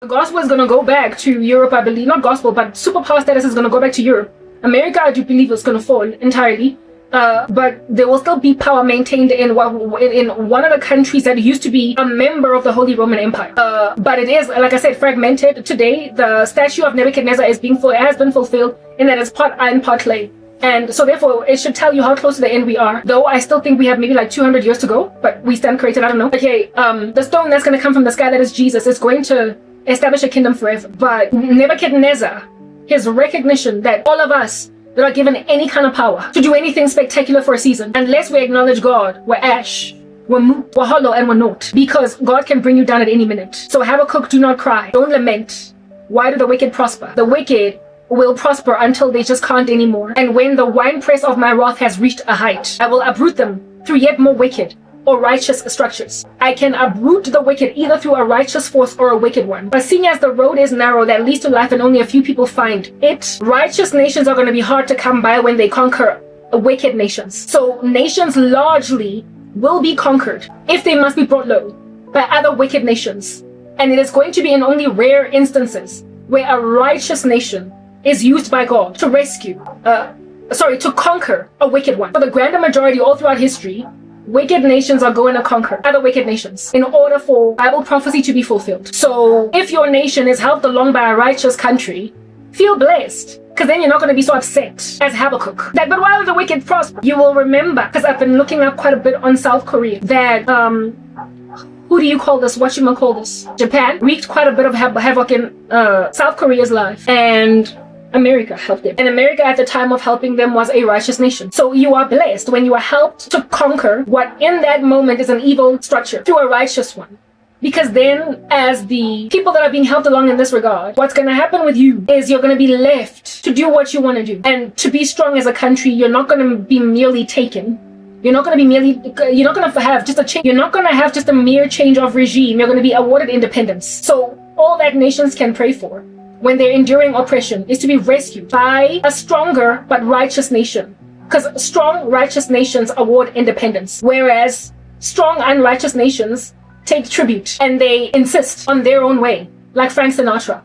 The gospel is going to go back to Europe, I believe. Not gospel, but superpower status is going to go back to Europe. America, I do believe, is going to fall entirely. But there will still be power maintained in one of the countries that used to be a member of the Holy Roman Empire. But it is, like I said, fragmented. Today, the statue of Nebuchadnezzar has been fulfilled in that it's part iron, part clay. And so therefore, it should tell you how close to the end we are. Though I still think we have maybe like 200 years to go, but we stand corrected, I don't know. Okay, the stone that's going to come from the sky, that is Jesus, is going to establish a kingdom forever. But Nebuchadnezzar, his recognition that all of us that are given any kind of power to do anything spectacular for a season, unless we acknowledge God, we're ash, we're moot, we're hollow, and we're naught. Because God can bring you down at any minute. So Habakkuk, do not cry, don't lament. Why do the wicked prosper? The wicked will prosper until they just can't anymore. And when the winepress of my wrath has reached a height, I will uproot them through yet more wicked or righteous structures. I can uproot the wicked either through a righteous force or a wicked one. But seeing as the road is narrow that leads to life and only a few people find it, righteous nations are going to be hard to come by when they conquer wicked nations. So nations largely will be conquered if they must be brought low by other wicked nations. And it is going to be in only rare instances where a righteous nation is used by God to to conquer a wicked one. For the grander majority all throughout history, wicked nations are going to conquer other wicked nations in order for Bible prophecy to be fulfilled. So if your nation is helped along by a righteous country, feel blessed, because then you're not going to be so upset as Habakkuk. But why will the wicked prosper? You will remember, because I've been looking up quite a bit on South Korea, that who do you call this? What you call this? Japan wreaked quite a bit of havoc in South Korea's life, and America helped them. And America at the time of helping them was a righteous nation. So you are blessed when you are helped to conquer what in that moment is an evil structure through a righteous one. Because then, as the people that are being helped along in this regard, what's going to happen with you is you're going to be left to do what you want to do. And to be strong as a country, you're not going to be merely taken. You're not going to have just a mere change of regime. You're going to be awarded independence. So all that nations can pray for when they're enduring oppression is to be rescued by a stronger but righteous nation. Because strong, righteous nations award independence, whereas strong, unrighteous nations take tribute and they insist on their own way, like Frank Sinatra.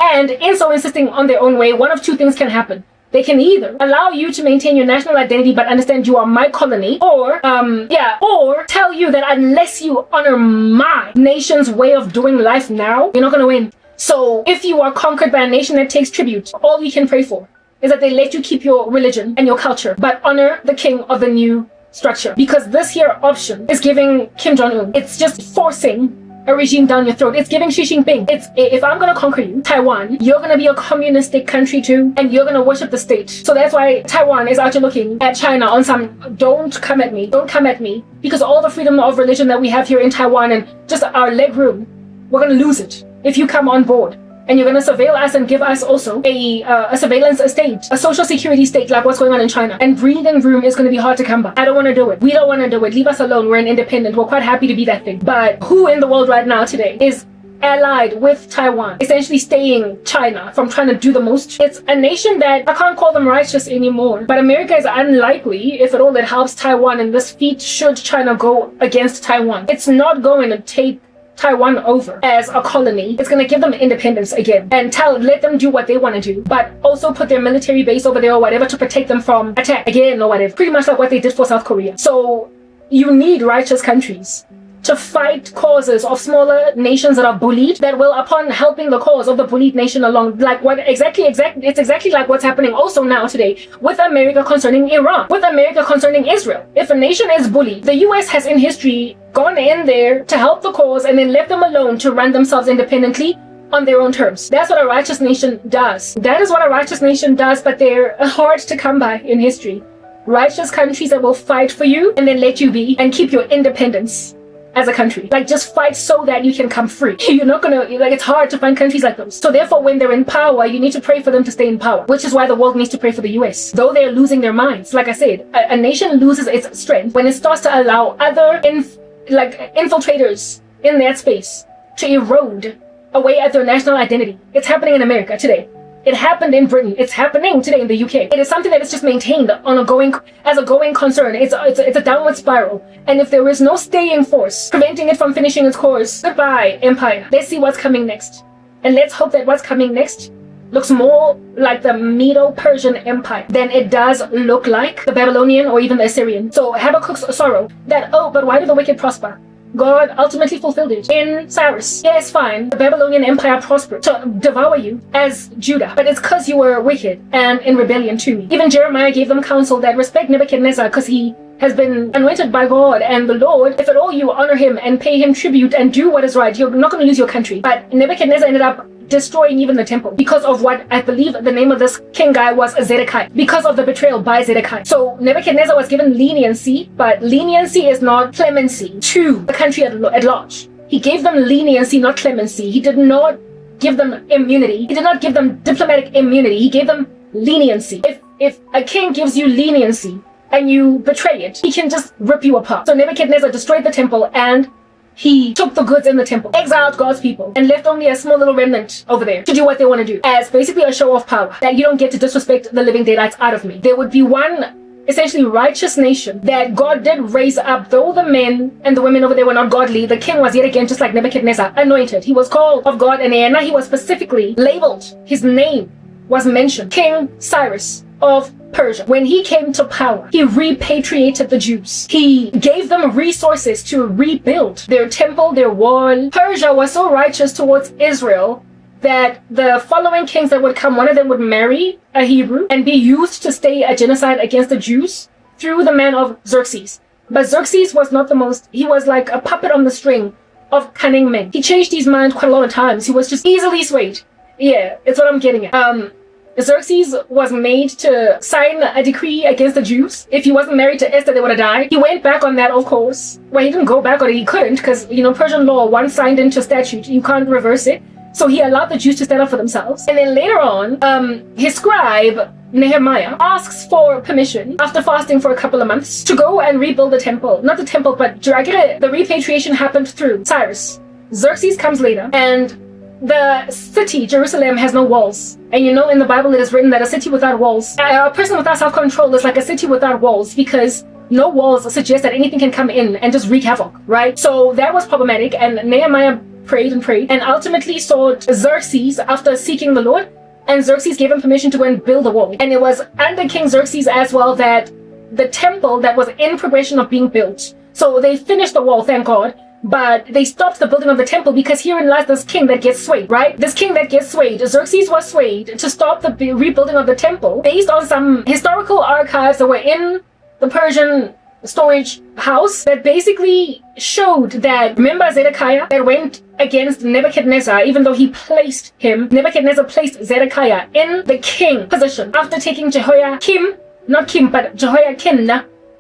And in so insisting on their own way, one of two things can happen. They can either allow you to maintain your national identity but understand you are my colony, or tell you that unless you honor my nation's way of doing life now, you're not going to win. So if you are conquered by a nation that takes tribute, all you can pray for is that they let you keep your religion and your culture, but honor the king of the new structure. Because this here option is giving Kim Jong-un. It's just forcing a regime down your throat. It's giving Xi Jinping. If I'm going to conquer you, Taiwan, you're going to be a communistic country too, and you're going to worship the state. So that's why Taiwan is out here looking at China on some, don't come at me, because all the freedom of religion that we have here in Taiwan and just our leg room, we're going to lose it if you come on board. And you're going to surveil us and give us also a surveillance state, a social security state like what's going on in China. And breathing room is going to be hard to come by. I don't want to do it. We don't want to do it. Leave us alone. We're an independent. We're quite happy to be that thing. But who in the world right now today is allied with Taiwan, essentially staying China from trying to do the most? It's a nation that I can't call them righteous anymore. But America is unlikely, if at all, that helps Taiwan in this feat should China go against Taiwan. It's not going to take Taiwan over as a colony. It's going to give them independence again and let them do what they want to do, but also put their military base over there or whatever to protect them from attack again or whatever. Pretty much like what they did for South Korea. So you need righteous countries to fight causes of smaller nations that are bullied, that will, upon helping the cause of the bullied nation along, it's exactly like what's happening also now today with America concerning Iran, with America concerning Israel. If a nation is bullied, the US has in history gone in there to help the cause and then left them alone to run themselves independently on their own terms. That's what a righteous nation does. That is what a righteous nation does, but they're hard to come by in history. Righteous countries that will fight for you and then let you be and keep your independence as a country. Like, just fight so that you can come free. You're not gonna, it's hard to find countries like those. So therefore, when they're in power, you need to pray for them to stay in power, which is why the world needs to pray for the US. Though they're losing their minds. Like I said, a nation loses its strength when it starts to allow other infiltrators in that space to erode away at their national identity. It's happening in America today. It happened in Britain. It's happening today in the UK. It is something that is just maintained on a going concern. It's a downward spiral. And if there is no staying force preventing it from finishing its course, goodbye, empire. Let's see what's coming next. And let's hope that what's coming next looks more like the Medo-Persian Empire than it does look like the Babylonian or even the Assyrian. So Habakkuk's sorrow that, oh, but why do the wicked prosper? God ultimately fulfilled it in Cyrus. Yes, fine, the Babylonian Empire prospered to devour you as Judah, but it's because you were wicked and in rebellion to me. Even Jeremiah gave them counsel that respect Nebuchadnezzar because he has been anointed by God and the Lord. If at all you honor him and pay him tribute and do what is right, you're not going to lose your country. But Nebuchadnezzar ended up destroying even the temple because of what I believe the name of this king guy was Zedekiah, because of the betrayal by Zedekiah. So Nebuchadnezzar was given leniency, but leniency is not clemency to the country at large. He gave them leniency, not clemency. He did not give them immunity. He did not give them diplomatic immunity. He gave them leniency. If a king gives you leniency and you betray it, he can just rip you apart. So Nebuchadnezzar destroyed the temple and he took the goods in the temple, exiled God's people, and left only a small little remnant over there to do what they want to do, as basically a show of power, that you don't get to disrespect the living daylights out of me. There would be one essentially righteous nation that God did raise up, though the men and the women over there were not godly. The king was yet again, just like Nebuchadnezzar, anointed. He was called of God, and now he was specifically labeled. His name was mentioned. King Cyrus of Persia. When he came to power, he repatriated the Jews. He gave them resources to rebuild their temple, their wall. Persia was so righteous towards Israel that the following kings that would come, one of them would marry a Hebrew and be used to stay a genocide against the Jews through the man of Xerxes. But Xerxes was not the most, he was like a puppet on the string of cunning men. He changed his mind quite a lot of times. He was just easily swayed. Yeah, it's what I'm getting at. Xerxes was made to sign a decree against the Jews. If he wasn't married to Esther, they would have died. He went back on that, of course. Well, he didn't go back on it. He couldn't because, Persian law, once signed into statute, you can't reverse it. So he allowed the Jews to stand up for themselves. And then later on, his scribe, Nehemiah, asks for permission after fasting for a couple of months to go and rebuild the temple. Not the temple, but the repatriation happened through Cyrus. Xerxes comes later, and the city, Jerusalem, has no walls. And in the Bible it is written that a city without walls, a person without self-control is like a city without walls, because no walls suggest that anything can come in and just wreak havoc, right? So that was problematic, and Nehemiah prayed and ultimately sought Xerxes after seeking the Lord, and Xerxes gave him permission to go and build a wall. And it was under King Xerxes as well that the temple that was in progression of being built. So they finished the wall, thank God, but they stopped the building of the temple because herein lies this king that gets swayed, right? This king that gets swayed. Xerxes was swayed to stop the rebuilding of the temple based on some historical archives that were in the Persian storage house that basically showed that, remember Zedekiah that went against Nebuchadnezzar, even though he placed him, Nebuchadnezzar placed Zedekiah in the king position after taking Jehoiakim, not Kim, but Jehoiakim,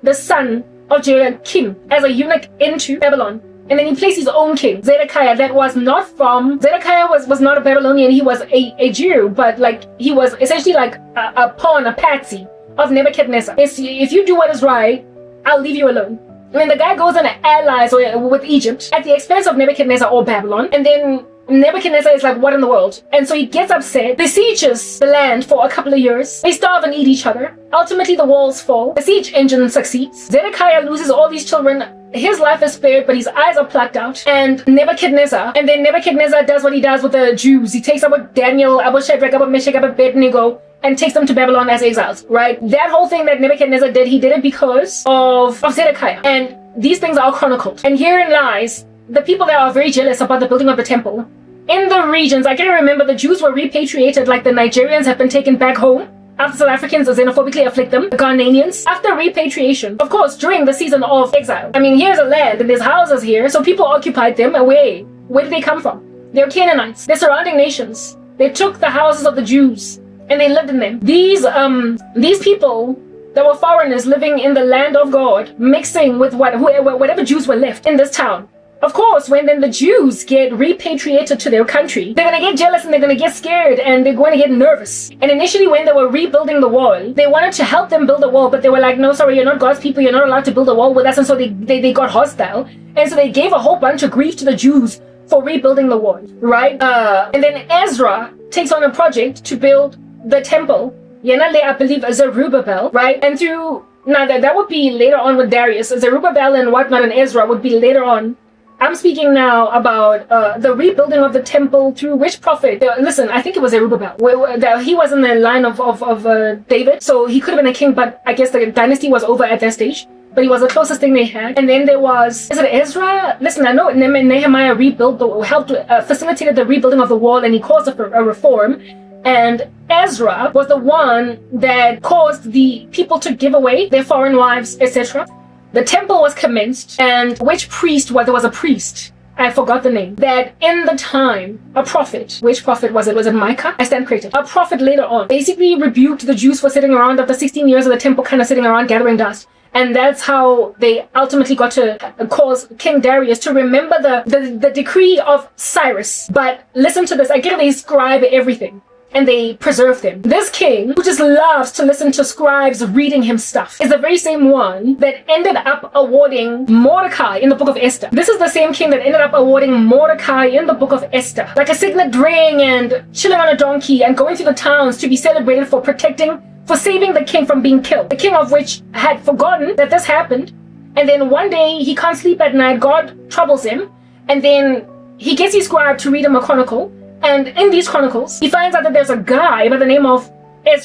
the son of Jehoiakim, as a eunuch into Babylon. And then he placed his own king, Zedekiah, that was not from, Zedekiah was not a Babylonian, he was a Jew, but he was essentially like a pawn, a patsy of Nebuchadnezzar. If you do what is right, I'll leave you alone. When the guy goes and allies with Egypt at the expense of Nebuchadnezzar or Babylon, and then Nebuchadnezzar is like, what in the world? And so he gets upset, besieges the land for a couple of years. They starve and eat each other. Ultimately, the walls fall. The siege engine succeeds. Zedekiah loses all these children. His life is spared, but his eyes are plucked out. And then Nebuchadnezzar does what he does with the Jews. He takes up Daniel, Shadrach, Meshach, Abednego, and takes them to Babylon as exiles, right? That whole thing that Nebuchadnezzar did, he did it because of Zedekiah. And these things are chronicled. And herein lies the people that are very jealous about the building of the temple. In the regions, I can remember the Jews were repatriated like the Nigerians have been taken back home after South Africans xenophobically afflict them, the Ghanaians, after repatriation, of course, during the season of exile. I mean, here's a land and there's houses here, so people occupied them away. Where did they come from? They're Canaanites. They're surrounding nations. They took the houses of the Jews and they lived in them. These people that were foreigners living in the land of God, mixing with whatever Jews were left in this town. Of course, when then the Jews get repatriated to their country, they're going to get jealous and they're going to get scared and they're going to get nervous. And initially when they were rebuilding the wall, they wanted to help them build a wall, but they were like, no, sorry, you're not God's people. You're not allowed to build a wall with us. And so they got hostile. And so they gave a whole bunch of grief to the Jews for rebuilding the wall, right? And then Ezra takes on a project to build the temple. Yenale, I believe, Zerubbabel, right? And through, now that would be later on with Darius. Zerubbabel and whatnot and Ezra would be later on. I'm speaking now about the rebuilding of the temple through which prophet? Listen, I think it was Zerubbabel. He was in the line of David, so he could have been a king, but I guess the dynasty was over at that stage. But he was the closest thing they had. And then there was, is it Ezra? Listen, I know Nehemiah facilitated the rebuilding of the wall, and he caused a reform. And Ezra was the one that caused the people to give away their foreign wives, etc. The temple was commenced, and which priest there was a priest, I forgot the name, that in the time, a prophet, which prophet was it? Was it Micah? I stand corrected. A prophet later on basically rebuked the Jews for sitting around after 16 years of the temple kind of sitting around gathering dust. And that's how they ultimately got to cause King Darius to remember the decree of Cyrus. But listen to this, I get they scribe everything, and they preserve them. This king, who just loves to listen to scribes reading him stuff, is the very same one that ended up awarding Mordecai in the book of Esther. This is the same king that ended up awarding Mordecai in the book of Esther, like a signet ring and chilling on a donkey and going through the towns to be celebrated for saving the king from being killed. The king of which had forgotten that this happened, and then one day he can't sleep at night, God troubles him, and then he gets his scribe to read him a chronicle. And in these chronicles, he finds out that there's a guy by the name of by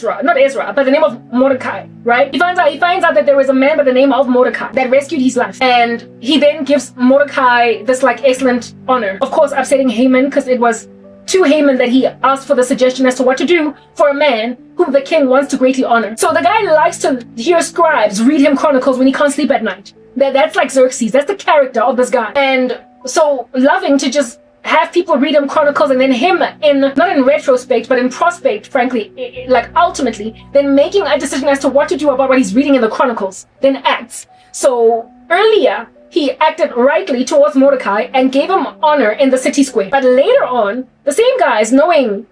the name of Mordecai, right? He finds out that there is a man by the name of Mordecai that rescued his life. And he then gives Mordecai this like excellent honor. Of course, upsetting Haman, because it was to Haman that he asked for the suggestion as to what to do for a man whom the king wants to greatly honor. So the guy likes to hear scribes read him chronicles when he can't sleep at night. That's like Xerxes. That's the character of this guy. And so loving to just have people read him chronicles, and then him not in retrospect, but in prospect, frankly, like ultimately, then making a decision as to what to do about what he's reading in the chronicles, then acts. So earlier, he acted rightly towards Mordecai and gave him honor in the city square. But later on, the same guys,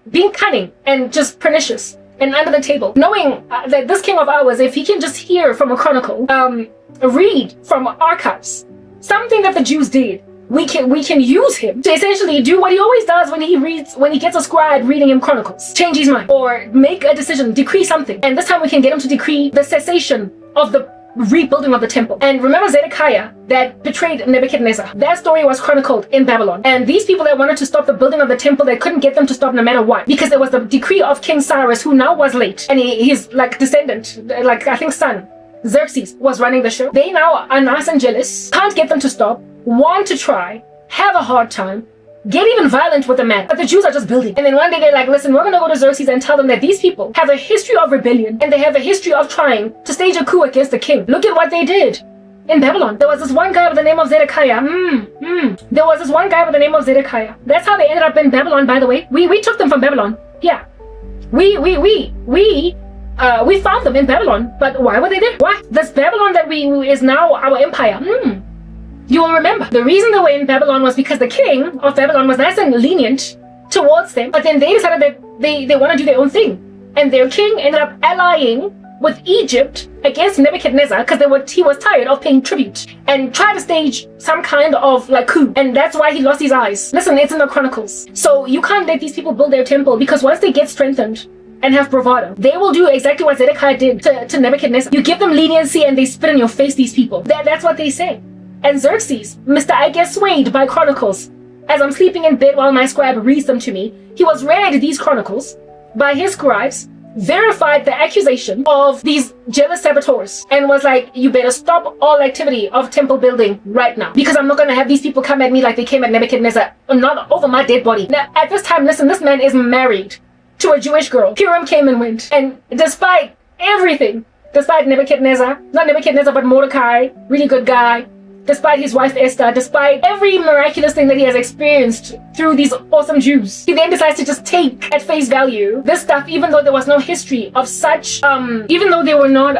being cunning and just pernicious and under the table, knowing that this king of ours, if he can just hear from a chronicle, read from archives, something that the Jews did, we can use him to essentially do what he always does when he gets a scribe reading him chronicles, change his mind or make a decision, decree something. And this time we can get him to decree the cessation of the rebuilding of the temple. And remember Zedekiah that betrayed Nebuchadnezzar. That story was chronicled in Babylon. And these people that wanted to stop the building of the temple, they couldn't get them to stop no matter what, because there was the decree of King Cyrus, who now was late, and his like descendant, like I think son, Xerxes, was running the show. They now are nice and jealous, can't get them to stop, want to try, have a hard time, get even violent with the man. But the Jews are just building. And then one day they're like, listen, we're going to go to Xerxes and tell them that these people have a history of rebellion, and they have a history of trying to stage a coup against the king. Look at what they did in Babylon. There was this one guy by the name of Zedekiah. There was this one guy by the name of Zedekiah. That's how they ended up in Babylon, by the way. We took them from Babylon. Yeah. We found them in Babylon. But why were they there? Why? This Babylon that is now our empire. You will remember the reason they were in Babylon was because the king of Babylon was nice and lenient towards them, but then they decided that they want to do their own thing. And their king ended up allying with Egypt against Nebuchadnezzar because he was tired of paying tribute and tried to stage some kind of like coup. And that's why he lost his eyes. Listen, it's in the chronicles. So you can't let these people build their temple, because once they get strengthened and have bravado, they will do exactly what Zedekiah did to Nebuchadnezzar. You give them leniency and they spit in your face, these people. That's what they say. And Xerxes, Mr. I get swayed by chronicles. As I'm sleeping in bed while my scribe reads them to me, he was read these chronicles by his scribes, verified the accusation of these jealous saboteurs, and was like, you better stop all activity of temple building right now, because I'm not going to have these people come at me like they came at Nebuchadnezzar, not over my dead body. Now, at this time, listen, this man is married to a Jewish girl. Purim came and went. And despite everything, despite Nebuchadnezzar, not Nebuchadnezzar, but Mordecai, really good guy, despite his wife Esther, despite every miraculous thing that he has experienced through these awesome Jews, he then decides to just take at face value this stuff, even though there was no history of such, even though they were not,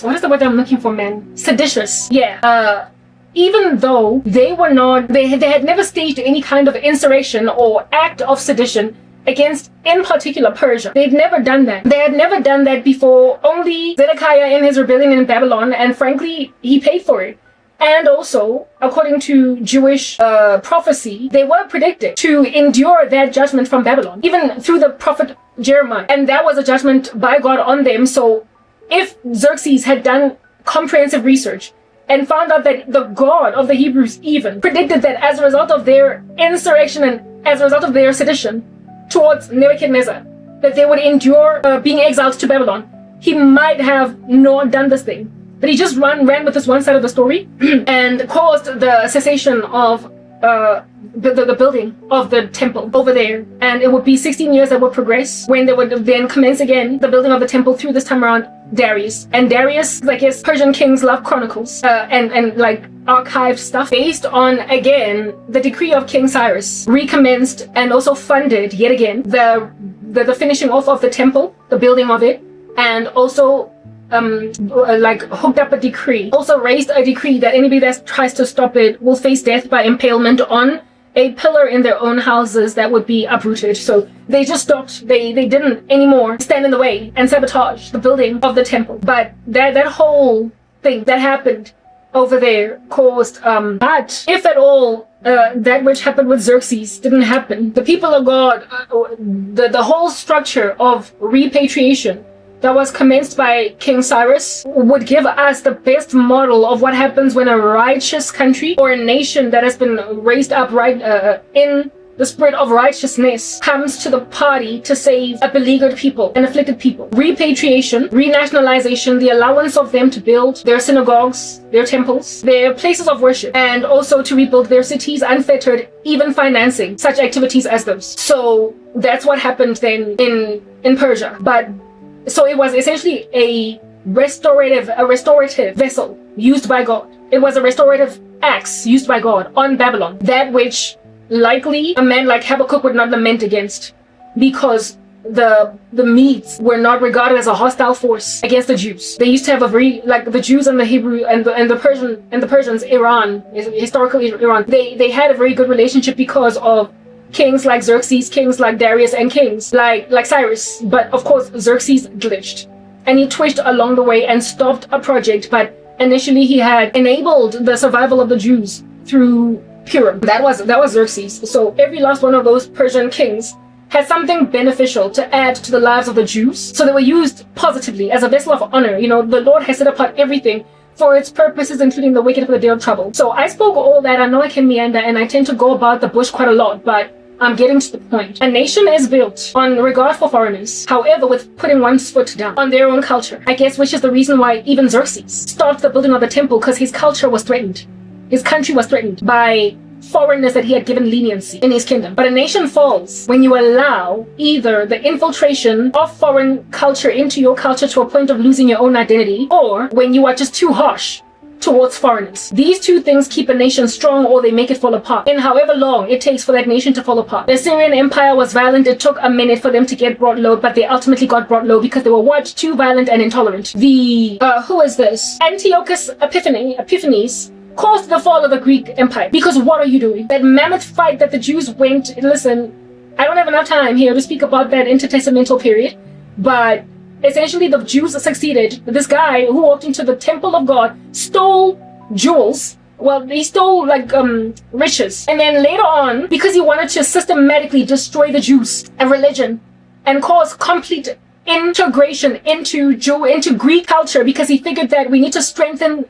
what is the word I'm looking for, man? Seditious. Yeah. Even though they were not, they had never staged any kind of insurrection or act of sedition against, in particular, Persia. They'd never done that. They had never done that before. Only Zedekiah in his rebellion in Babylon, and frankly, he paid for it. And also, according to Jewish prophecy, they were predicted to endure that judgment from Babylon, even through the prophet Jeremiah. And that was a judgment by God on them. So if Xerxes had done comprehensive research and found out that the God of the Hebrews even predicted that as a result of their insurrection and as a result of their sedition towards Nebuchadnezzar, that they would endure being exiled to Babylon, he might have not done this thing. But he just ran with this one side of the story and caused the cessation of the building of the temple over there. And it would be 16 years that would progress when they would then commence again the building of the temple through this time around Darius. And Darius, I guess, Persian kings love chronicles and like archived stuff based on, again, the decree of King Cyrus, recommenced and also funded yet again the finishing off of the temple, the building of it, and also like hooked up a decree, also raised a decree that anybody that tries to stop it will face death by impalement on a pillar in their own houses that would be uprooted. So they just stopped. They didn't anymore stand in the way and sabotage the building of the temple. But that whole thing that happened over there caused, but if at all, that which happened with Xerxes didn't happen, the people of God, the whole structure of repatriation that was commenced by King Cyrus would give us the best model of what happens when a righteous country or a nation that has been raised up in the spirit of righteousness comes to the party to save a beleaguered people, an afflicted people. Repatriation, renationalization, the allowance of them to build their synagogues, their temples, their places of worship, and also to rebuild their cities unfettered, even financing such activities as those. So that's what happened then in Persia. But so it was essentially a restorative vessel used by God. It was a restorative axe used by God on Babylon, that which likely a man like Habakkuk would not lament against, because the Medes were not regarded as a hostile force against the Jews. They used to have a very, like the Jews and the Hebrew and the Persians, Iran, historical Iran, they had a very good relationship because of kings like Xerxes, kings like Darius, and kings like Cyrus. But of course, Xerxes glitched and he twitched along the way and stopped a project. But initially he had enabled the survival of the Jews through Purim. That was Xerxes. So every last one of those Persian kings had something beneficial to add to the lives of the Jews. So they were used positively as a vessel of honor. You know, the Lord has set apart everything for its purposes, including the wicked for the day of trouble. So I spoke all that. I know I can meander and I tend to go about the bush quite a lot, but I'm getting to the point. A nation is built on regard for foreigners, however, with putting one's foot down on their own culture, I guess, which is the reason why even Xerxes stopped the building of the temple, because his culture was threatened. His country was threatened by foreigners that he had given leniency in his kingdom. But a nation falls when you allow either the infiltration of foreign culture into your culture to a point of losing your own identity, or when you are just too harsh towards foreigners. These two things keep a nation strong, or they make it fall apart. And however long it takes for that nation to fall apart. The Assyrian Empire was violent. It took a minute for them to get brought low, but they ultimately got brought low because they were what? Too violent and intolerant. Who is this? Antiochus Epiphanes caused the fall of the Greek Empire. Because what are you doing? That mammoth fight that the Jews went, listen, I don't have enough time here to speak about that intertestamental period, but essentially the Jews succeeded. This guy who walked into the temple of God stole jewels. Well, he stole like riches. And then later on, because he wanted to systematically destroy the Jews and religion and cause complete integration into Greek culture, because he figured that we need to strengthen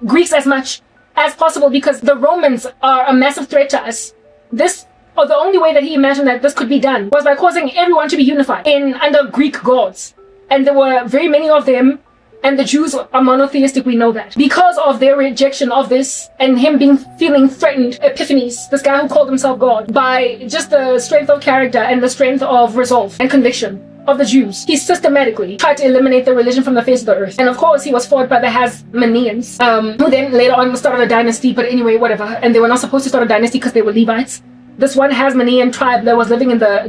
Greeks as much as possible because the Romans are a massive threat to us. The only way that he imagined that this could be done was by causing everyone to be unified under Greek gods. And there were very many of them, and the Jews are monotheistic, we know that. Because of their rejection of this and him feeling threatened, Epiphanes, this guy who called himself God, by just the strength of character and the strength of resolve and conviction of the Jews, he systematically tried to eliminate the religion from the face of the earth. And of course, he was fought by the Hasmoneans, who then later on started a dynasty, but anyway, whatever. And they were not supposed to start a dynasty because they were Levites. This one Hasmonean tribe that was living in the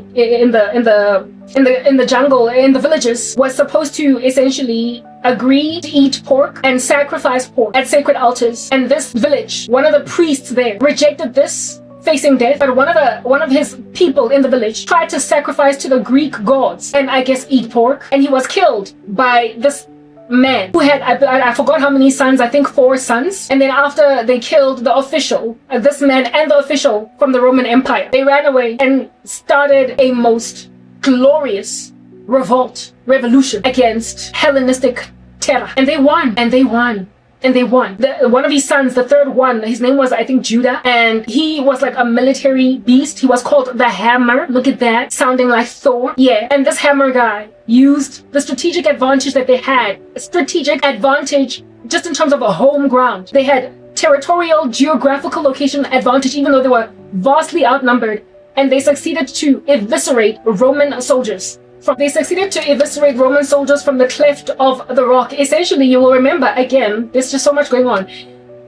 jungle, in the villages, was supposed to essentially agree to eat pork and sacrifice pork at sacred altars. And this village, one of the priests there, rejected this, facing death. But one of his people in the village tried to sacrifice to the Greek gods and I guess eat pork. And he was killed by this man who had, I forgot how many sons, I think 4 sons. And then after they killed the official, this man and the official from the Roman Empire, they ran away and started a most glorious revolt, revolution against Hellenistic terror. And they won, and they won. and they won. One of his sons, the third one, his name was, I think, Judah, and he was like a military beast. He was called the Hammer. Look at that, sounding like Thor. Yeah, and this Hammer guy used the strategic advantage that they had. A strategic advantage just in terms of a home ground. They had territorial, geographical location advantage, even though they were vastly outnumbered, and they succeeded to eviscerate Roman soldiers. They succeeded to eviscerate Roman soldiers from the cleft of the rock. Essentially, you will remember, again, there's just so much going on.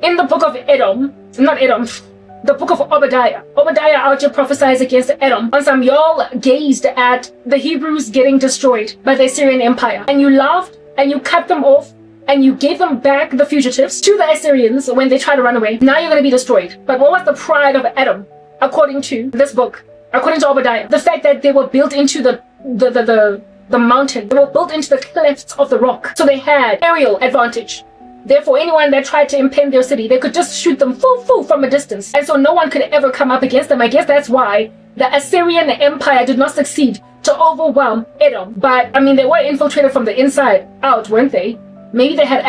In the book of the book of Obadiah. Obadiah out here prophesies against Edom. On some, y'all gazed at the Hebrews getting destroyed by the Assyrian Empire, and you laughed and you cut them off and you gave them back, the fugitives, to the Assyrians when they tried to run away. Now you're going to be destroyed. But what was the pride of Edom, according to this book? According to Obadiah, the fact that they were built into the mountain. They were built into the clefts of the rock. So they had aerial advantage. Therefore, anyone that tried to impede their city, they could just shoot them full from a distance. And so no one could ever come up against them. I guess that's why the Assyrian Empire did not succeed to overwhelm Edom. But, I mean, they were infiltrated from the inside out, weren't they? Maybe they had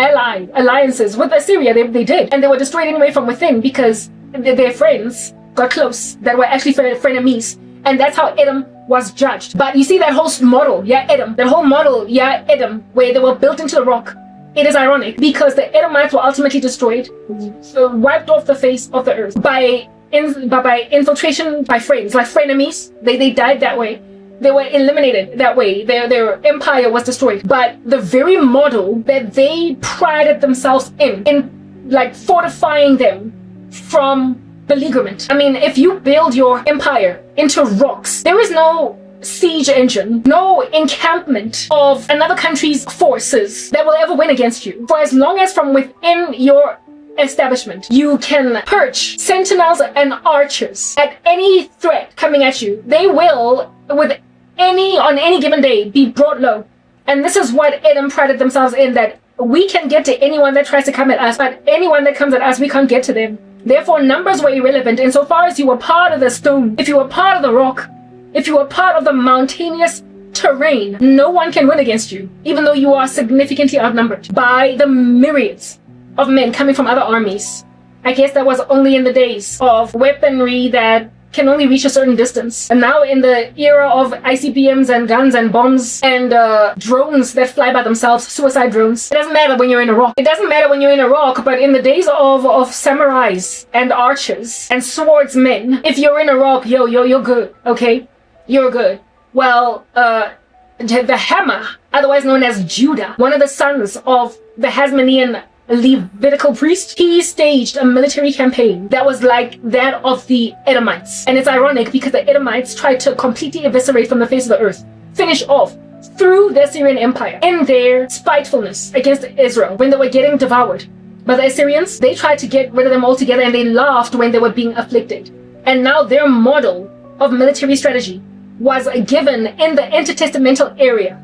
alliances with Assyria. They did. And they were destroyed anyway from within because their friends got close that were actually frenemies. And that's how Edom was judged. But you see that whole model, Edom, where they were built into the rock. It is ironic because the Edomites were ultimately destroyed, wiped off the face of the earth by infiltration by friends, like frenemies. They died that way. They were eliminated that way. Their empire was destroyed. But the very model that they prided themselves in like fortifying them from beleaguerment. I mean, if you build your empire into rocks, there is no siege engine, no encampment of another country's forces that will ever win against you. For as long as from within your establishment you can perch sentinels and archers at any threat coming at you, they will, on any given day, be brought low. And this is what Edom prided themselves in, that we can get to anyone that tries to come at us, but anyone that comes at us, we can't get to them. Therefore, numbers were irrelevant insofar as you were part of the stone, if you were part of the rock, if you were part of the mountainous terrain, no one can win against you, even though you are significantly outnumbered by the myriads of men coming from other armies. I guess that was only in the days of weaponry that can only reach a certain distance. And now in the era of ICBMs and guns and bombs and drones that fly by themselves, suicide drones, it doesn't matter when you're in a rock. It doesn't matter when you're in a rock, but in the days of samurais and archers and swordsmen, if you're in a rock, you're good, okay? You're good. Well, the Hammer, otherwise known as Judah, one of the sons of the Hasmonean Levitical priest, he staged a military campaign that was like that of the Edomites. And it's ironic because the Edomites tried to completely eviscerate from the face of the earth, finish off through the Assyrian Empire in their spitefulness against Israel when they were getting devoured. But the Assyrians, they tried to get rid of them altogether, and they laughed when they were being afflicted. And now their model of military strategy was given in the intertestamental era.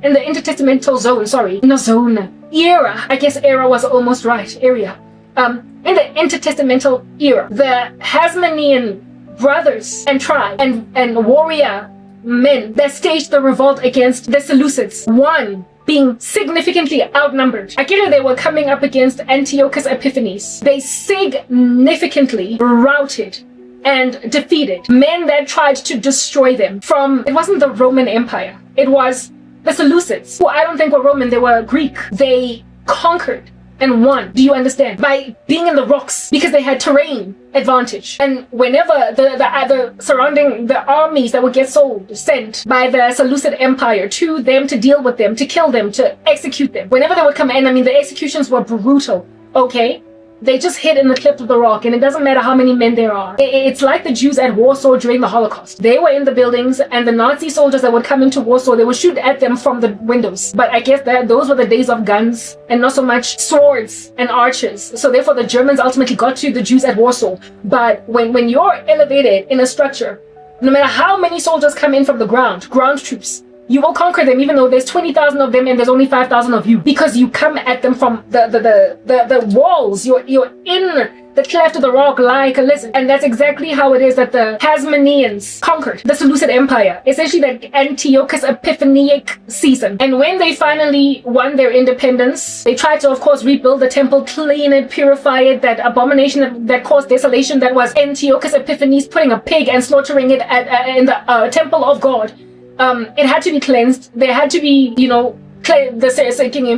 I guess era was almost right, area. In the intertestamental era, the Hasmonean brothers and tribe and warrior men that staged the revolt against the Seleucids, one being significantly outnumbered. I get it, they were coming up against Antiochus Epiphanes. They significantly routed and defeated men that tried to destroy them from, it wasn't the Roman Empire, it was the Seleucids, who I don't think were Roman, they were Greek. They conquered and won, do you understand? By being in the rocks, because they had terrain advantage. And whenever the armies that would get sent by the Seleucid Empire to them to deal with them, to kill them, to execute them, whenever they would come in, I mean, the executions were brutal, okay? They just hid in the cleft of the rock, and it doesn't matter how many men there are. It's like the Jews at Warsaw during the Holocaust. They were in the buildings, and the Nazi soldiers that would come into Warsaw, they would shoot at them from the windows. But I guess that those were the days of guns and not so much swords and archers. So therefore, the Germans ultimately got to the Jews at Warsaw. But when you're elevated in a structure, no matter how many soldiers come in from the ground troops, You will conquer them, even though there's 20,000 of them and there's only 5,000 of you, because you come at them from the walls. You're in the cleft of the rock like a lizard. And that's exactly how it is that the Hasmoneans conquered the Seleucid Empire, essentially the Antiochus Epiphanic season. And when they finally won their independence, they tried to, of course, rebuild the temple, clean it, purify it, that abomination that caused desolation that was Antiochus Epiphanes putting a pig and slaughtering it in the temple of God. It had to be cleansed. There had to be,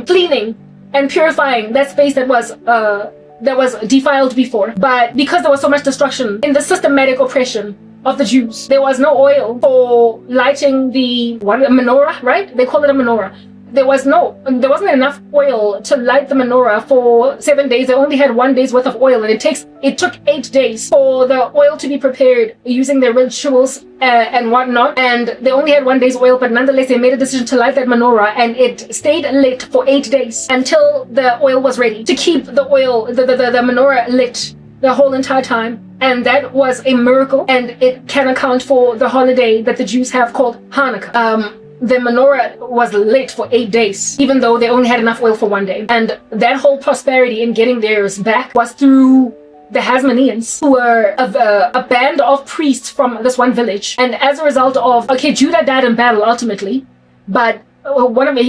cleaning and purifying that space that was defiled before. But because there was so much destruction in the systematic oppression of the Jews, there was no oil for lighting the menorah, right? They call it a menorah. There wasn't enough oil to light the menorah for 7 days. They only had 1 day's worth of oil, and it took 8 days for the oil to be prepared using their rituals and whatnot. And they only had 1 day's oil, but nonetheless they made a decision to light that menorah, and it stayed lit for 8 days until the oil was ready to keep the menorah lit the whole entire time. And that was a miracle, and it can account for the holiday that the Jews have called Hanukkah. The menorah was lit for 8 days, even though they only had enough oil for 1 day. And that whole prosperity in getting theirs back was through the Hasmoneans, who were a band of priests from this one village. And as a result of, Judah died in battle ultimately, but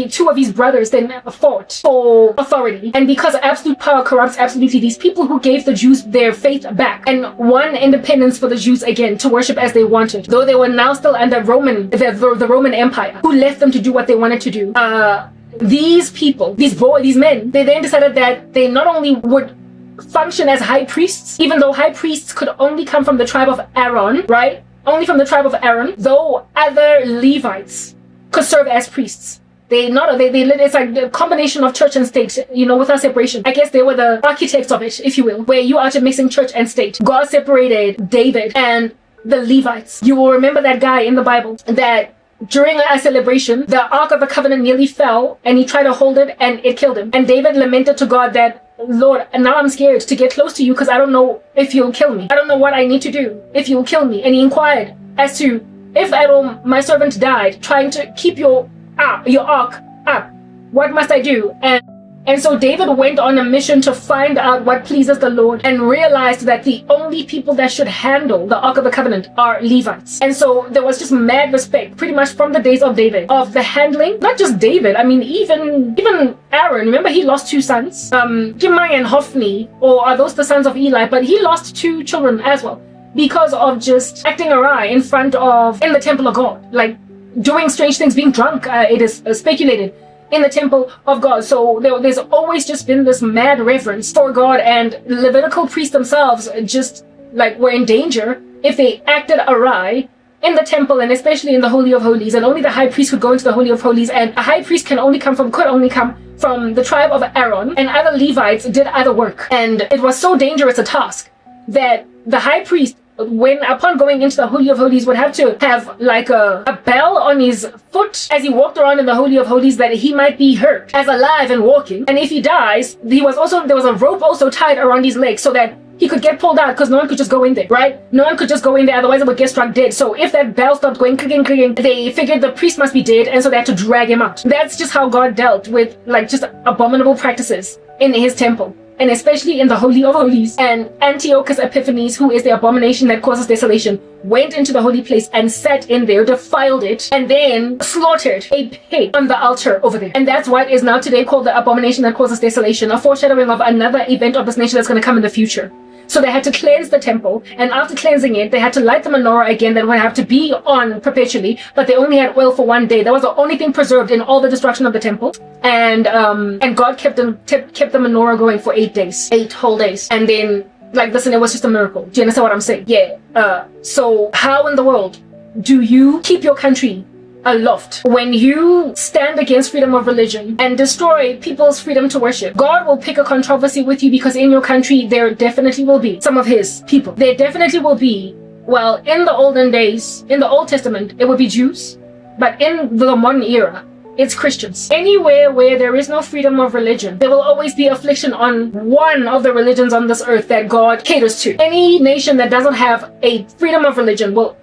two of his brothers then fought for authority. And because absolute power corrupts absolutely, these people who gave the Jews their faith back and won independence for the Jews again to worship as they wanted, though they were now still under the Roman Empire, who left them to do what they wanted to do. These people, these men, they then decided that they not only would function as high priests, even though high priests could only come from the tribe of Aaron, right? Only from the tribe of Aaron, though other Levites could serve as priests. It's like the combination of church and state, without separation. I guess they were the architects of it, if you will, where you are to mixing church and state. God separated David and the Levites. You will remember that guy in the Bible that during a celebration, the Ark of the Covenant nearly fell, and he tried to hold it, and it killed him. And David lamented to God that, Lord, now I'm scared to get close to you because I don't know if you'll kill me. I don't know what I need to do if you'll kill me. And he inquired as to, if my servant died trying to keep your ark up, what must I do? And so David went on a mission to find out what pleases the Lord, and realized that the only people that should handle the Ark of the Covenant are Levites. And so there was just mad respect, pretty much from the days of David, of the handling, not just David, I mean, even Aaron. Remember, he lost 2 sons, Jemai and Hophni, or are those the sons of Eli? But he lost 2 children as well, because of just acting awry in the temple of God, like doing strange things, being drunk, it is speculated, in the temple of God. So there's always just been this mad reverence for God, and Levitical priests themselves just were in danger if they acted awry in the temple, and especially in the Holy of Holies. And only the high priest could go into the Holy of Holies, and a high priest could only come from the tribe of Aaron, and other Levites did other work. And it was so dangerous a task that the high priest, upon going into the Holy of Holies, would have to have a bell on his foot as he walked around in the Holy of Holies, that he might be heard as alive and walking. And if he dies, there was a rope also tied around his legs so that he could get pulled out, because no one could just go in there, right? No one could just go in there, otherwise it would get struck dead. So if that bell stopped going clicking, they figured the priest must be dead, and so they had to drag him out. That's just how God dealt with just abominable practices in his temple, and especially in the Holy of Holies. And Antiochus Epiphanes, who is the abomination that causes desolation, went into the holy place and sat in there, defiled it, and then slaughtered a pig on the altar over there. And that's what is now today called the abomination that causes desolation, a foreshadowing of another event of this nature that's going to come in the future. So they had to cleanse the temple, and after cleansing it, they had to light the menorah again that would have to be on perpetually, but they only had oil for 1 day. That was the only thing preserved in all the destruction of the temple. And God kept the menorah going for 8 days, 8 whole days. And then, listen, it was just a miracle. Do you understand what I'm saying? Yeah. So how in the world do you keep your country aloft when you stand against freedom of religion and destroy people's freedom to worship? God will pick a controversy with you, because in your country there definitely will be some of his people. There definitely will be, in the olden days, in the Old Testament, it would be Jews, but in the modern era, it's Christians. Anywhere where there is no freedom of religion, there will always be affliction on one of the religions on this earth that God caters to. Any nation that doesn't have a freedom of religion will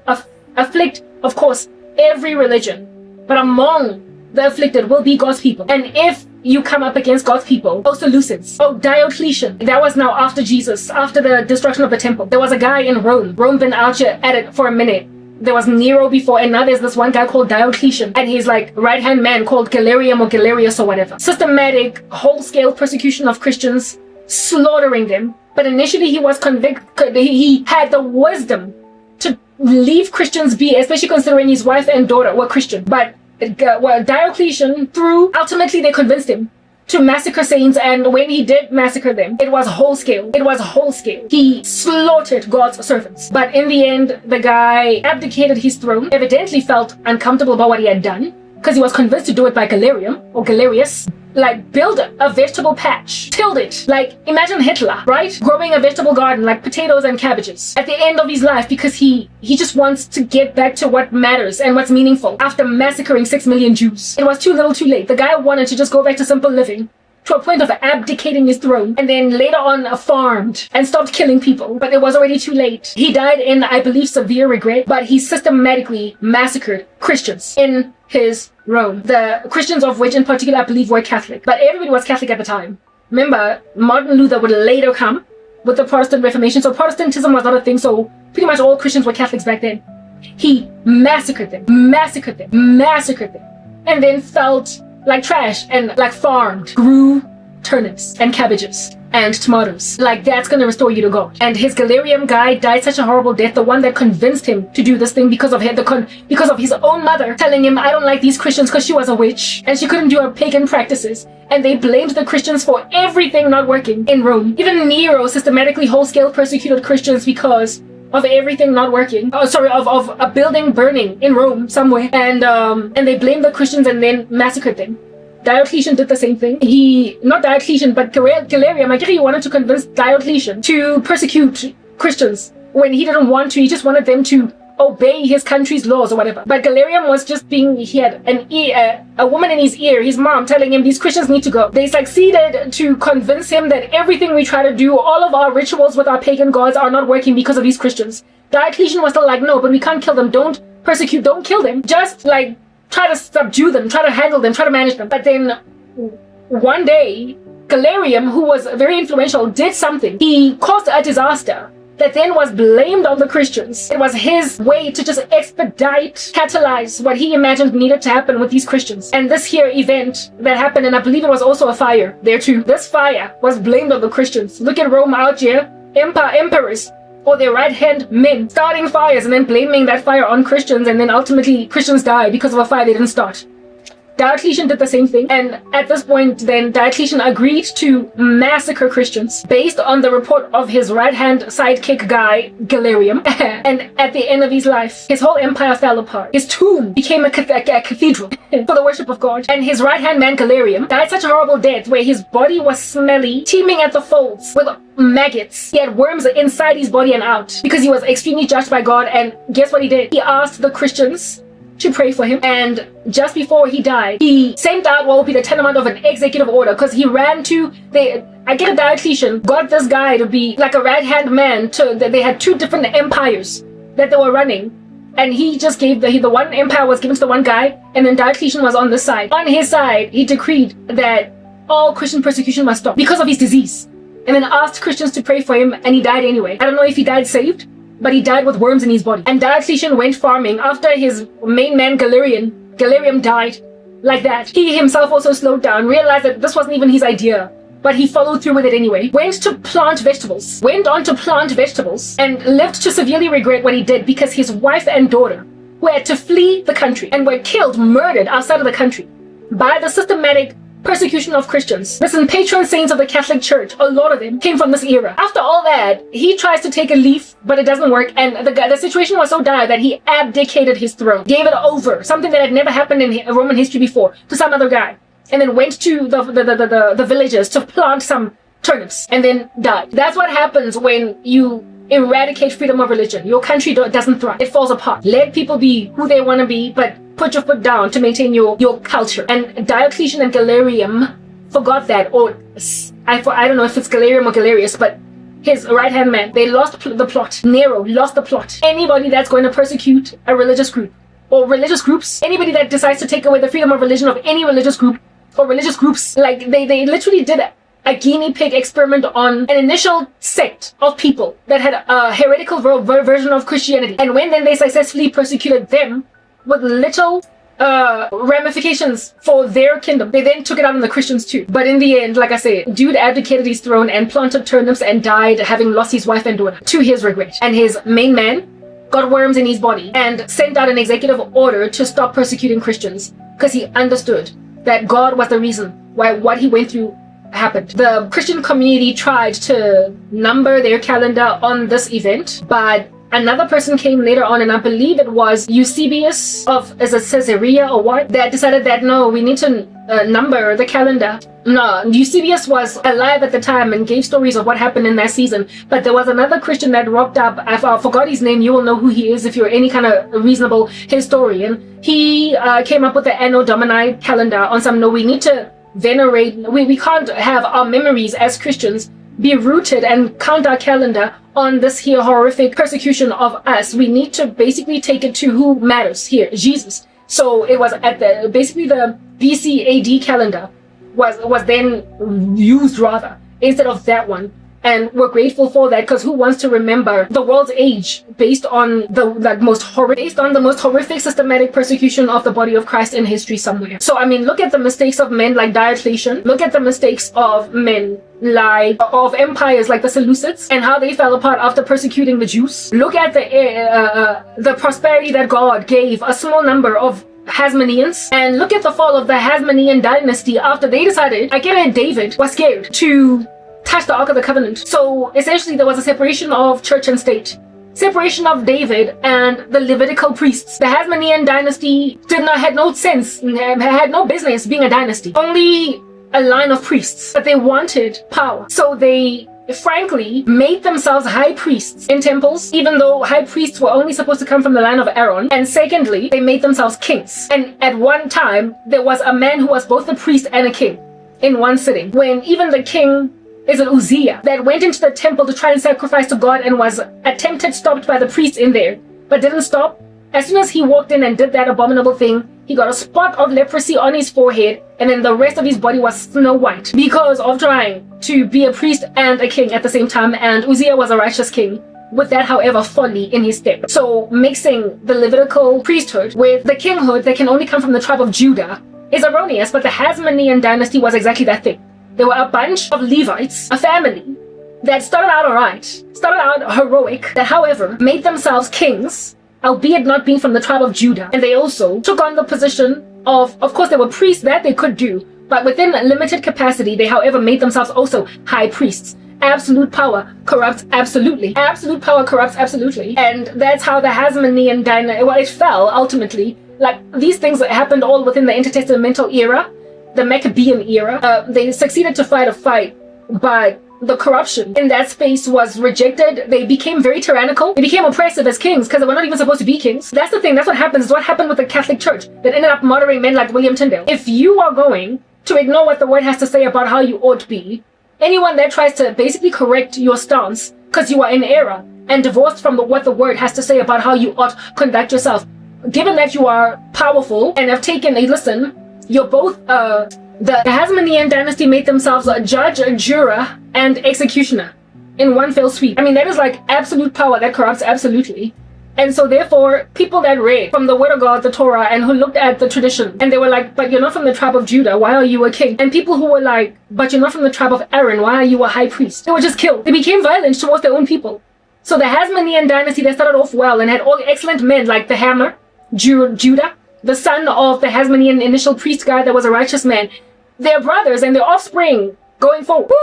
afflict, of course, every religion but among the afflicted will be God's people. And if you come up against God's people, Seleucids, Diocletian, that was now after Jesus, after the destruction of the temple. There was a guy in Rome. Rome been out here at it for a minute. There was Nero before, and now there's this one guy called Diocletian, and he's like right-hand man called Galerium or Galerius or whatever. Systematic, whole-scale persecution of Christians, slaughtering them. But initially he was convicted, he had the wisdom to leave Christians be, especially considering his wife and daughter were Christian. But Diocletian, ultimately they convinced him to massacre saints, and when he did massacre them, it was whole scale. It was whole scale. He slaughtered God's servants. But in the end, the guy abdicated his throne, evidently felt uncomfortable about what he had done, because he was convinced to do it by Galerium or Galerius. Like, build a vegetable patch, tilled it. Like, imagine Hitler, right? Growing a vegetable garden, like potatoes and cabbages, at the end of his life, because he just wants to get back to what matters and what's meaningful after massacring 6 million Jews. It was too little too late. The guy wanted to just go back to simple living, to a point of abdicating his throne, and then later on farmed and stopped killing people. But it was already too late. He died in, I believe, severe regret, but he systematically massacred Christians in his Rome. The Christians of which in particular I believe were Catholic. But everybody was Catholic at the time. Remember, Martin Luther would later come with the Protestant Reformation, so Protestantism was not a thing, so pretty much all Christians were Catholics back then. He massacred them, and then felt like trash and like farmed, grew turnips and cabbages and tomatoes. Like, that's gonna restore you to God. And his Galerium guy died such a horrible death, the one that convinced him to do this thing because of his own mother telling him, I don't like these Christians, because she was a witch and she couldn't do her pagan practices. And they blamed the Christians for everything not working in Rome. Even Nero systematically whole-scale persecuted Christians because of everything not working. Of a building burning in Rome somewhere. And they blamed the Christians and then massacred them. Diocletian did the same thing. Not Diocletian, but Galerium, I guess he wanted to convince Diocletian to persecute Christians when he didn't want to. He just wanted them to obey his country's laws or whatever. But Galerium was just he had a woman in his ear, his mom, telling him these Christians need to go. They succeeded to convince him that everything we try to do, all of our rituals with our pagan gods are not working because of these Christians. Diocletian was still like, no, but we can't kill them. Don't persecute, don't kill them. Just like, try to subdue them, try to handle them, try to manage them. But then one day, Galerium, who was very influential, did something. He caused a disaster that then was blamed on the Christians. It was his way to just catalyze what he imagined needed to happen with these Christians. And this here event that happened, and I believe it was also a fire there too. This fire was blamed on the Christians. Look at Rome out here, emperors, or their right-hand men starting fires and then blaming that fire on Christians, and then ultimately Christians die because of a fire they didn't start. Diocletian did the same thing, and at this point then Diocletian agreed to massacre Christians based on the report of his right-hand sidekick guy Galerium. And at the end of his life, his whole empire fell apart. His tomb became a cathedral for the worship of God, and his right-hand man Galerium died such a horrible death where his body was smelly, teeming at the folds with maggots. He had worms inside his body and out because he was extremely judged by God. And guess what he did? He asked the Christians to pray for him, and just before he died, he sent out what would be the tantamount of an executive order, because he ran to Diocletian got this guy to be like a right-hand man they had two different empires that they were running, and he just gave the one empire was given to the one guy, and then Diocletian was on this side. On his side, he decreed that all Christian persecution must stop because of his disease, and then asked Christians to pray for him, and he died anyway. I don't know if he died saved, but he died with worms in his body. And Diocletian went farming after his main man Galerium died like that. He himself also slowed down, realized that this wasn't even his idea, but he followed through with it anyway. Went on to plant vegetables, and lived to severely regret what he did, because his wife and daughter, who had to flee the country and were murdered outside of the country by the systematic persecution of Christians. Listen, patron saints of the Catholic Church, a lot of them came from this era. After all that, he tries to take a leaf, but it doesn't work, and the situation was so dire that he abdicated his throne, gave it over, something that had never happened in Roman history before, to some other guy, and then went to the villages to plant some turnips, and then died. That's what happens when you eradicate freedom of religion. Your country doesn't thrive. It falls apart. Let people be who they want to be, but put your foot down to maintain your culture. And Diocletian and Galerium forgot that, or I don't know if it's Galerium or Galerius, but his right-hand man, they lost the plot. Nero lost the plot. Anybody that's going to persecute a religious group or religious groups, anybody that decides to take away the freedom of religion of any religious group or religious groups, like they literally did a guinea pig experiment on an initial sect of people that had a heretical version of Christianity. And when then they successfully persecuted them with little ramifications for their kingdom, they then took it out on the Christians too. But in the end, like I said, dude abdicated his throne and planted turnips and died having lost his wife and daughter to his regret. And his main man got worms in his body and sent out an executive order to stop persecuting Christians because he understood that God was the reason why what he went through happened. The Christian community tried to number their calendar on this event, but another person came later on, and I believe it was Eusebius of Caesarea or what, that decided that no, we need to number the calendar. No, Eusebius was alive at the time and gave stories of what happened in that season. But there was another Christian that rocked up. I forgot his name. You will know who he is if you're any kind of reasonable historian. He came up with the Anno Domini calendar on some, no, we need to venerate. We can't have our memories as Christians be rooted and count our calendar on this here horrific persecution of us. We need to basically take it to who matters here, Jesus. So it was at the basically the BC AD calendar was then used rather instead of that one. And we're grateful for that, because who wants to remember the world's age based on the most horrific systematic persecution of the body of Christ in history somewhere? So I mean, look at the mistakes of men like Diocletian. Look at the mistakes of men like of empires like the Seleucids and how they fell apart after persecuting the Jews. Look at the prosperity that God gave a small number of Hasmoneans, and look at the fall of the Hasmonean dynasty after they decided, again, David was scared to touch the Ark of the Covenant. So essentially there was a separation of church and state. Separation of David and the Levitical priests. The Hasmonean dynasty had no sense, had no business being a dynasty. Only a line of priests. But they wanted power. So they frankly made themselves high priests in temples, even though high priests were only supposed to come from the line of Aaron. And secondly, they made themselves kings. And at one time, there was a man who was both a priest and a king in one sitting. When even the king is an Uzziah that went into the temple to try and sacrifice to God and was stopped by the priests in there, but didn't stop. As soon as he walked in and did that abominable thing, he got a spot of leprosy on his forehead, and then the rest of his body was snow white because of trying to be a priest and a king at the same time. And Uzziah was a righteous king, with that, however, folly in his step. So mixing the Levitical priesthood with the kinghood that can only come from the tribe of Judah is erroneous, but the Hasmonean dynasty was exactly that thing. There were a bunch of Levites, a family that started out alright, started out heroic, that however made themselves kings, albeit not being from the tribe of Judah. And they also took on the position of course they were priests, that they could do, but within limited capacity, they however made themselves also high priests. Absolute power corrupts absolutely. Absolute power corrupts absolutely. And that's how the Hasmonean dynasty, well, it fell ultimately. Like, these things happened all within the intertestamental era, the Maccabean era. They succeeded to fight a fight, but the corruption in that space was rejected. They became very tyrannical. They became oppressive as kings because they were not even supposed to be kings. That's the thing. That's what happens. It's what happened with the Catholic Church that ended up murdering men like William Tyndale. If you are going to ignore what the word has to say about how you ought to be, anyone that tries to basically correct your stance because you are in error and divorced from what the word has to say about how you ought to conduct yourself, given that you are powerful and have taken a listen, you're both the Hasmonean dynasty made themselves a judge, a juror, and executioner in one fell sweep. I mean, that is like absolute power that corrupts absolutely. And so therefore, people that read from the word of God, the Torah, and who looked at the tradition, and they were like, but you're not from the tribe of Judah, why are you a king? And people who were like, but you're not from the tribe of Aaron, why are you a high priest? They were just killed. They became violent towards their own people. So the Hasmonean dynasty, they started off well and had all excellent men like the Hammer, Judah, the son of the Hasmonean initial priest guy that was a righteous man. Their brothers and their offspring going forward,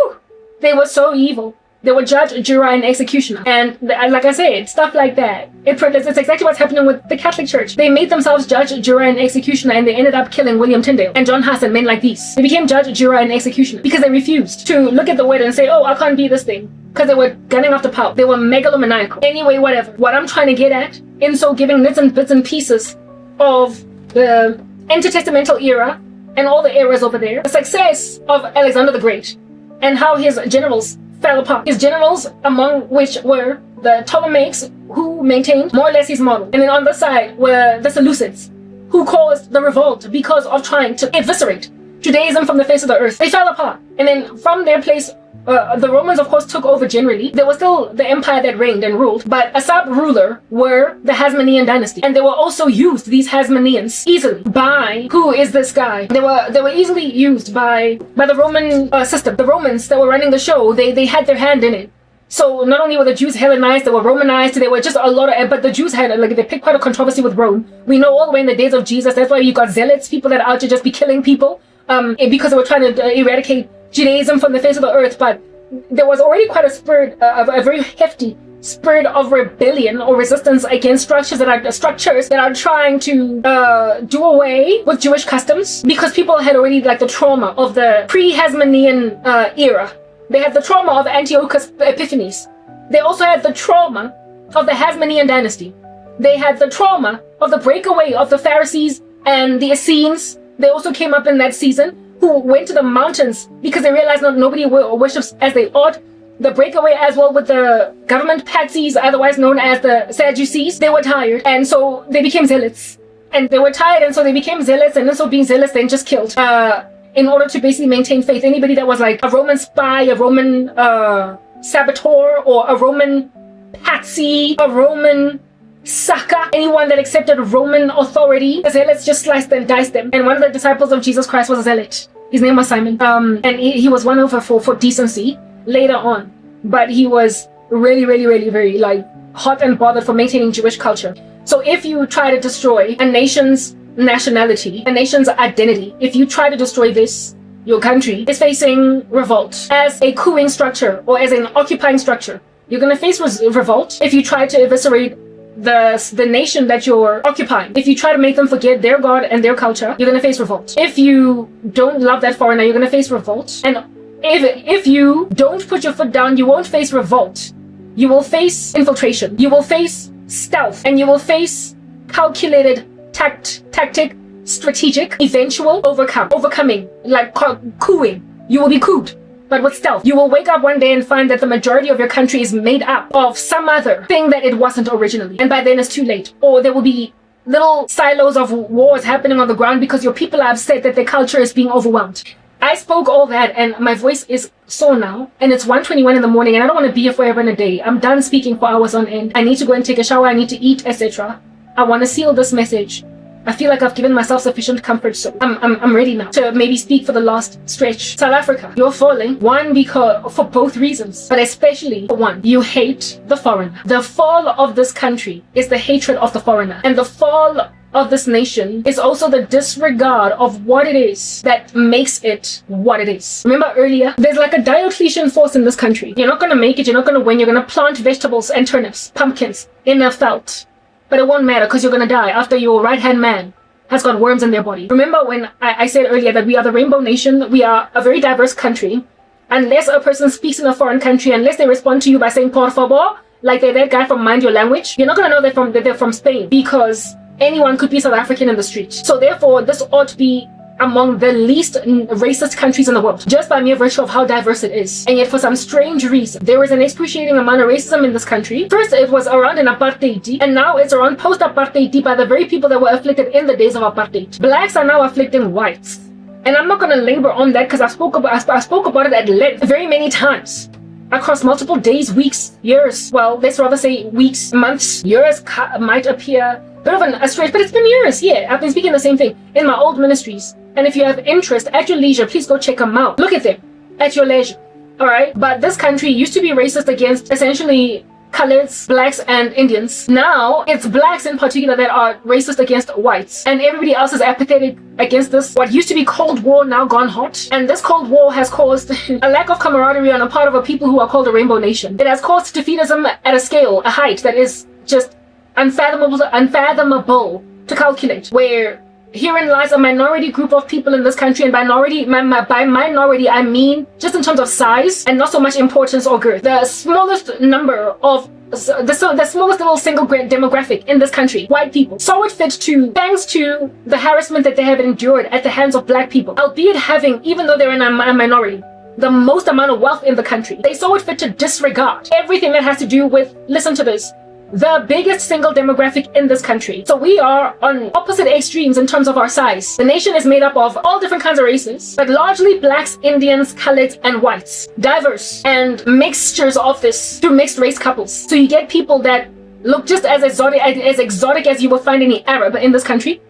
they were so evil. They were judge, juror, and executioner. And like I said, stuff like that. It's exactly what's happening with the Catholic Church. They made themselves judge, juror, and executioner, and they ended up killing William Tyndale and John Huss and men like these. They became judge, juror, and executioner because they refused to look at the word and say, oh, I can't be this thing. Because they were gunning after power. They were megalomaniacal. Anyway, whatever. What I'm trying to get at, in so giving bits and pieces of the intertestamental era and all the eras over there, the success of Alexander the Great and how his generals fell apart. His generals, among which were the Ptolemaics, who maintained more or less his model. And then on the side were the Seleucids, who caused the revolt because of trying to eviscerate Judaism from the face of the earth. They fell apart. And then from their place, the Romans, of course, took over generally. There was still the empire that reigned and ruled, but a sub-ruler were the Hasmonean dynasty. And they were also used, these Hasmoneans, easily by, who is this guy? They were easily used by the Roman system. The Romans that were running the show, they had their hand in it. So not only were the Jews Hellenized, they were Romanized, they were just a lot of, but the Jews had, like, they picked quite a controversy with Rome. We know all the way in the days of Jesus, that's why you got zealots, people that are out to just be killing people, because they were trying to eradicate Judaism from the face of the earth. But there was already quite a spirit, a very hefty spirit of rebellion or resistance against structures that are trying to do away with Jewish customs, because people had already, like, the trauma of the pre-Hasmonean era. They had the trauma of Antiochus Epiphanes. They also had the trauma of the Hasmonean dynasty. They had the trauma of the breakaway of the Pharisees and the Essenes. They also came up in that season, who went to the mountains because they realized nobody worships as they ought. The breakaway as well with the government patsies, otherwise known as the Sadducees. They were tired, and so they became zealots. And they were tired, and so they became zealots, and so being zealots then just killed. In order to basically maintain faith. Anybody that was like a Roman spy, a Roman saboteur, or a Roman patsy, a Roman sucker, anyone that accepted Roman authority, the zealots just sliced and diced them. And one of the disciples of Jesus Christ was a zealot. His name was Simon. And he was won over for decency later on. But he was really, really, really very, like, hot and bothered for maintaining Jewish culture. So if you try to destroy a nation's nationality, a nation's identity, if you try to destroy this, your country is facing revolt. As a cooing structure or as an occupying structure, you're going to face revolt if you try to eviscerate the nation that you're occupying. If you try to make them forget their God and their culture, you're going to face revolt. If you don't love that foreigner, you're going to face revolt. And if you don't put your foot down, you won't face revolt. You will face infiltration. You will face stealth. And you will face calculated tactic, strategic, eventual overcoming, like cooing. You will be cooed, but with stealth. You will wake up one day and find that the majority of your country is made up of some other thing that it wasn't originally. And by then it's too late. Or there will be little silos of wars happening on the ground because your people are upset that their culture is being overwhelmed. I spoke all that and my voice is sore now, and it's 1:21 in the morning and I don't want to be here forever and a day. I'm done speaking for hours on end. I need to go and take a shower, I need to eat, etc. I want to seal this message. I feel like I've given myself sufficient comfort, so I'm ready now to maybe speak for the last stretch. South Africa, you're falling. One, because for both reasons, but especially for one, you hate the foreigner. The fall of this country is the hatred of the foreigner, and the fall of this nation is also the disregard of what it is that makes it what it is. Remember earlier, there's like a Diocletian force in this country. You're not going to make it, you're not going to win, you're going to plant vegetables and turnips, pumpkins in a felt. But it won't matter because you're going to die after your right-hand man has got worms in their body. Remember when I said earlier that we are the rainbow nation, we are a very diverse country. Unless a person speaks in a foreign country, unless they respond to you by saying por favor, like they're that guy from Mind Your Language, you're not going to know that they're from Spain, because anyone could be South African in the street. So therefore, this ought to be among the least racist countries in the world, just by mere virtue of how diverse it is. And yet for some strange reason, there is an excruciating amount of racism in this country. First, it was around in apartheid, and now it's around post-apartheid by the very people that were afflicted in the days of apartheid. Blacks are now afflicting whites. And I'm not going to labor on that because I spoke about it at length very many times. Across multiple days, weeks, years. Well, let's rather say weeks, months, years might appear a bit of a stretch, but it's been years. Yeah, I've been speaking the same thing in my old ministries. And if you have interest at your leisure, please go check them out. Look at them at your leisure. All right. But this country used to be racist against essentially coloreds, blacks, and Indians. Now it's blacks in particular that are racist against whites, and everybody else is apathetic against this what used to be Cold War, now gone hot. And this Cold War has caused a lack of camaraderie on the part of a people who are called a rainbow nation. It has caused defeatism at a scale, a height that is just unfathomable to calculate, where herein lies a minority group of people in this country, and by minority I mean just in terms of size and not so much importance or girth. The smallest number of the smallest little single demographic in this country, white people, saw it fit to, thanks to the harassment that they have endured at the hands of black people, albeit even though they're in a minority, the most amount of wealth in the country. They saw it fit to disregard everything that has to do with, listen to this, the biggest single demographic in this country. So we are on opposite extremes in terms of our size. The nation is made up of all different kinds of races, but largely blacks, Indians, coloreds, and whites. Diverse and mixtures of this through mixed race couples. So you get people that look just as exotic as you will find any Arab in this country.